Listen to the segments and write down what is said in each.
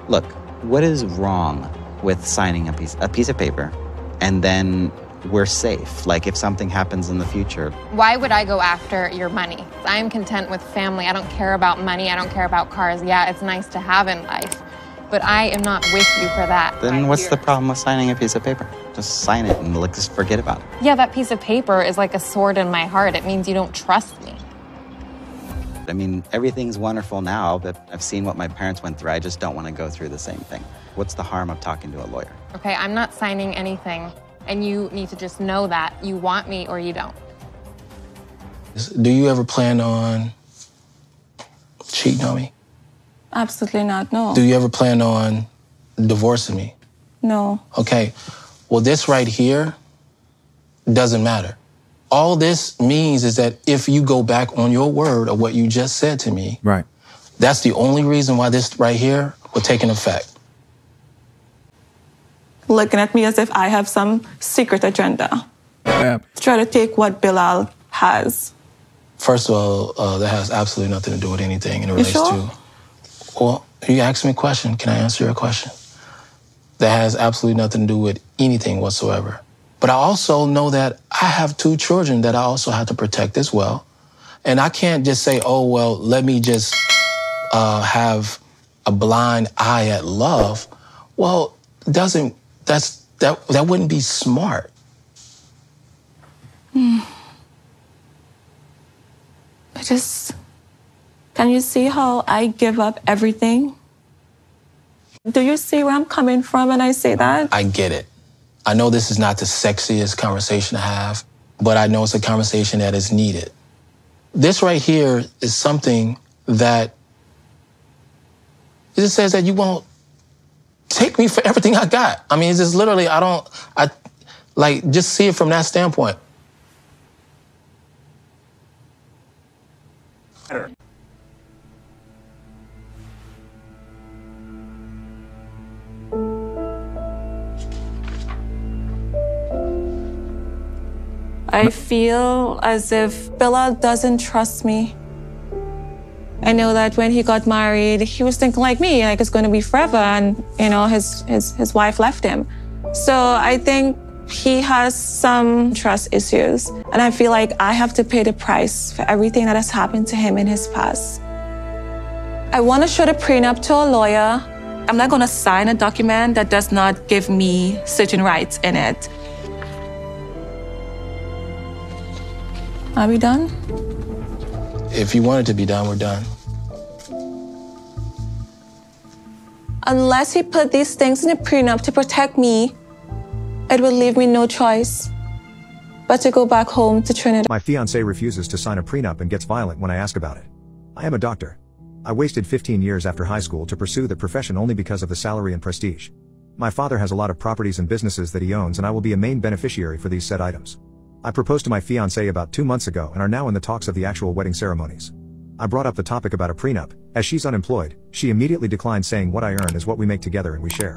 Look, what is wrong with signing a piece of paper and then we're safe? Like if something happens in the future. Why would I go after your money? I'm content with family. I don't care about money. I don't care about cars. Yeah, it's nice to have in life, but I am not with you for that. Then what's the problem with signing a piece of paper? Just sign it and just forget about it. Yeah, that piece of paper is like a sword in my heart. It means you don't trust me. I mean, everything's wonderful now, but I've seen what my parents went through. I just don't want to go through the same thing. What's the harm of talking to a lawyer? Okay, I'm not signing anything, and you need to just know that. You want me or you don't. Do you ever plan on cheating on me? Absolutely not, no. Do you ever plan on divorcing me? No. Okay, well, this right here doesn't matter. All this means is that if you go back on your word of what you just said to me, right, that's the only reason why this right here will take an effect. Looking at me as if I have some secret agenda. Yeah. Try to take what Bilal has. First of all, that has absolutely nothing to do with anything. And it relates sure? to, well, you asked me a question. Can I answer your question? That has absolutely nothing to do with anything whatsoever. But I also know that I have 2 children that I also have to protect as well. And I can't just say, oh, well, let me just have a blind eye at love. Well, that wouldn't be smart. Can you see how I give up everything? Do you see where I'm coming from when I say that? I get it. I know this is not the sexiest conversation to have, but I know it's a conversation that is needed. This right here is something that it just says that you won't take me for everything I got. I mean, it's just literally, just see it from that standpoint. I feel as if Bilal doesn't trust me. I know that when he got married, he was thinking like me, like it's going to be forever, and his wife left him. So I think he has some trust issues, and I feel like I have to pay the price for everything that has happened to him in his past. I want to show the prenup to a lawyer. I'm not going to sign a document that does not give me certain rights in it. Are we done? If you want it to be done, we're done. Unless he put these things in the prenup to protect me, it will leave me no choice but to go back home to Trinidad. My fiancé refuses to sign a prenup and gets violent when I ask about it. I am a doctor. I wasted 15 years after high school to pursue the profession only because of the salary and prestige. My father has a lot of properties and businesses that he owns, and I will be a main beneficiary for these said items. I proposed to my fiancée about 2 months ago and are now in the talks of the actual wedding ceremonies. I brought up the topic about a prenup. As she's unemployed, she immediately declined, saying what I earn is what we make together and we share.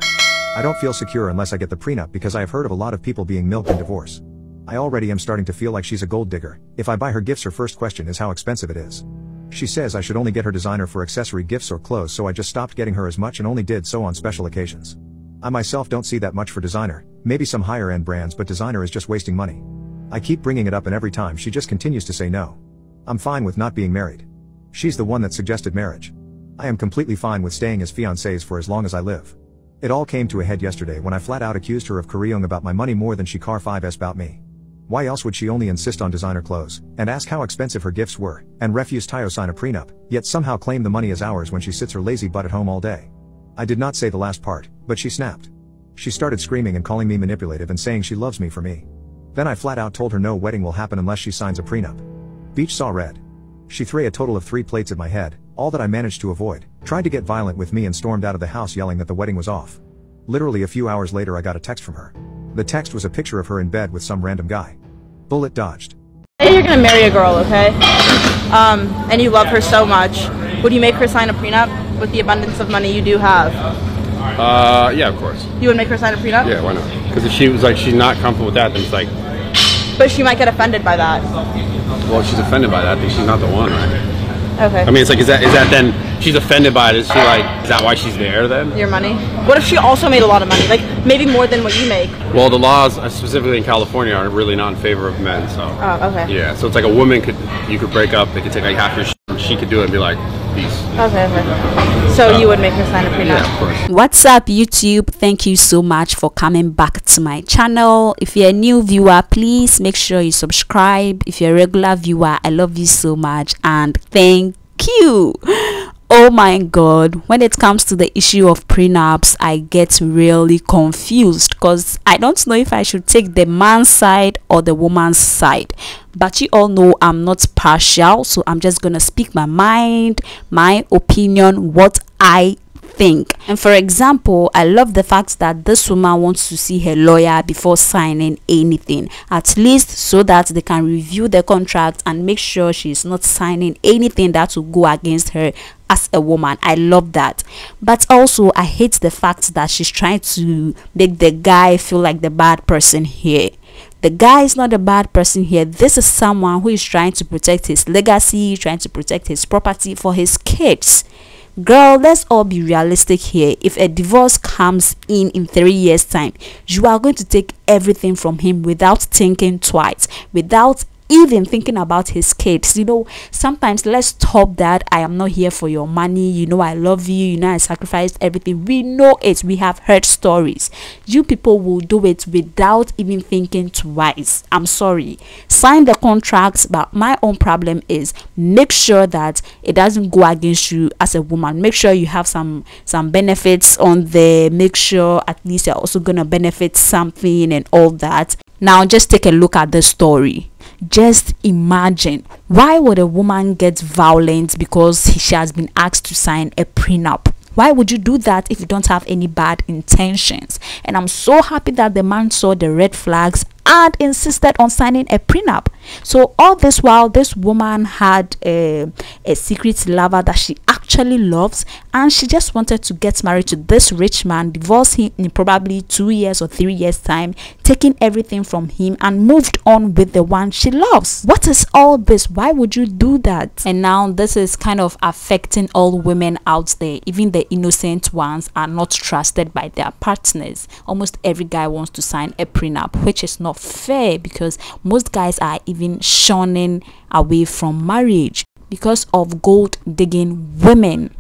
I don't feel secure unless I get the prenup because I have heard of a lot of people being milked in divorce. I already am starting to feel like she's a gold digger. If I buy her gifts, her first question is how expensive it is. She says I should only get her designer for accessory gifts or clothes, so I just stopped getting her as much and only did so on special occasions. I myself don't see that much for designer, maybe some higher end brands, but designer is just wasting money. I keep bringing it up and every time she just continues to say no. I'm fine with not being married. She's the one that suggested marriage. I am completely fine with staying as fiancés for as long as I live. It all came to a head yesterday when I flat out accused her of carrying about my money more than she car 5s about me. Why else would she only insist on designer clothes, and ask how expensive her gifts were, and refuse to sign a prenup, yet somehow claim the money as ours when she sits her lazy butt at home all day? I did not say the last part, but she snapped. She started screaming and calling me manipulative and saying she loves me for me. Then I flat out told her no wedding will happen unless she signs a prenup. Beach saw red. She threw a total of 3 plates at my head, all that I managed to avoid, tried to get violent with me and stormed out of the house yelling that the wedding was off. Literally a few hours later I got a text from her. The text was a picture of her in bed with some random guy. Bullet dodged. Say you're gonna marry a girl, okay? And you love her so much. Would you make her sign a prenup with the abundance of money you do have? Yeah, of course. You would make her sign a prenup? Yeah, why not? Because if she was like, she's not comfortable with that, then it's like... But she might get offended by that. Well, if she's offended by that, then she's not the one, right? Okay. I mean, it's like, is that then she's offended by it? Is she like, is that why she's there then? Your money? What if she also made a lot of money? Like maybe more than what you make? Well, the laws, specifically in California, are really not in favor of men. So. Oh, okay. Yeah. So it's like a woman you could break up. They could take like half your shit. She could do it and be like, peace. Okay. So you would make her sign a prenup? Yeah, of course. What's up, YouTube? Thank you so much for coming back to my channel. If you're a new viewer, please make sure you subscribe. If you're a regular viewer, I love you so much and thank you. Oh my god, when it comes to the issue of prenups, I get really confused because I don't know if I should take the man's side or the woman's side. But you all know I'm not partial, so I'm just gonna speak my mind, my opinion, what I think. And for example, I love the fact that this woman wants to see her lawyer before signing anything, at least so that they can review the contract and make sure she's not signing anything that will go against her as a woman. I love that. But also I hate the fact that she's trying to make the guy feel like the bad person here. The guy is not a bad person here. This is someone who is trying to protect his legacy, trying to protect his property for his kids. Girl, let's all be realistic here. If a divorce comes in 3 years time, you are going to take everything from him without thinking twice, without even thinking about his kids. You know, sometimes let's stop that. I am not here for your money, you know, I love you, you know, I sacrificed everything. We know it. We have heard stories. You people will do it without even thinking twice. I'm sorry, sign the contracts, but my own problem is make sure that it doesn't go against you as a woman. Make sure you have some benefits on there. Make sure at least you're also gonna benefit something and all that. Now just take a look at the story. Just imagine, why would a woman get violent because she has been asked to sign a prenup? Why would you do that if you don't have any bad intentions? And I'm so happy that the man saw the red flags and insisted on signing a prenup. So all this while, this woman had a secret lover that she actually loves, and she just wanted to get married to this rich man, divorce him in probably 2 years or 3 years time, taking everything from him and moved on with the one she loves. What is all this? Why would you do that? And now this is kind of affecting all women out there. Even the innocent ones are not trusted by their partners. Almost every guy wants to sign a prenup, which is not fair because most guys are even shunning away from marriage because of gold digging women.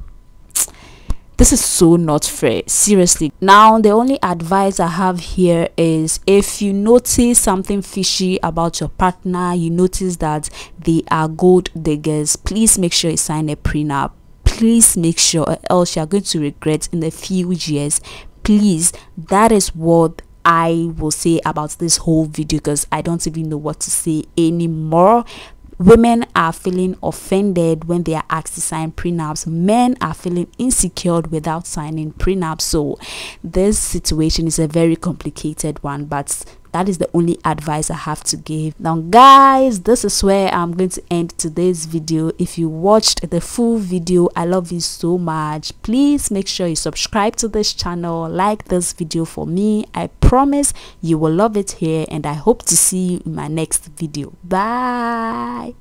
This is so not fair, seriously. Now the only advice I have here is, if you notice something fishy about your partner, you notice that they are gold diggers, please make sure you sign a prenup. Please make sure, or else you are going to regret in a few years. Please, that is what I will say about this whole video, because I don't even know what to say anymore. Women are feeling offended when they are asked to sign prenups. Men are feeling insecure without signing prenups. So this situation is a very complicated one, but that is the only advice I have to give. Now guys, this is where I'm going to end today's video. If you watched the full video, I love you so much. Please make sure you subscribe to this channel, like this video for me. I promise you will love it here, and I hope to see you in my next video. Bye.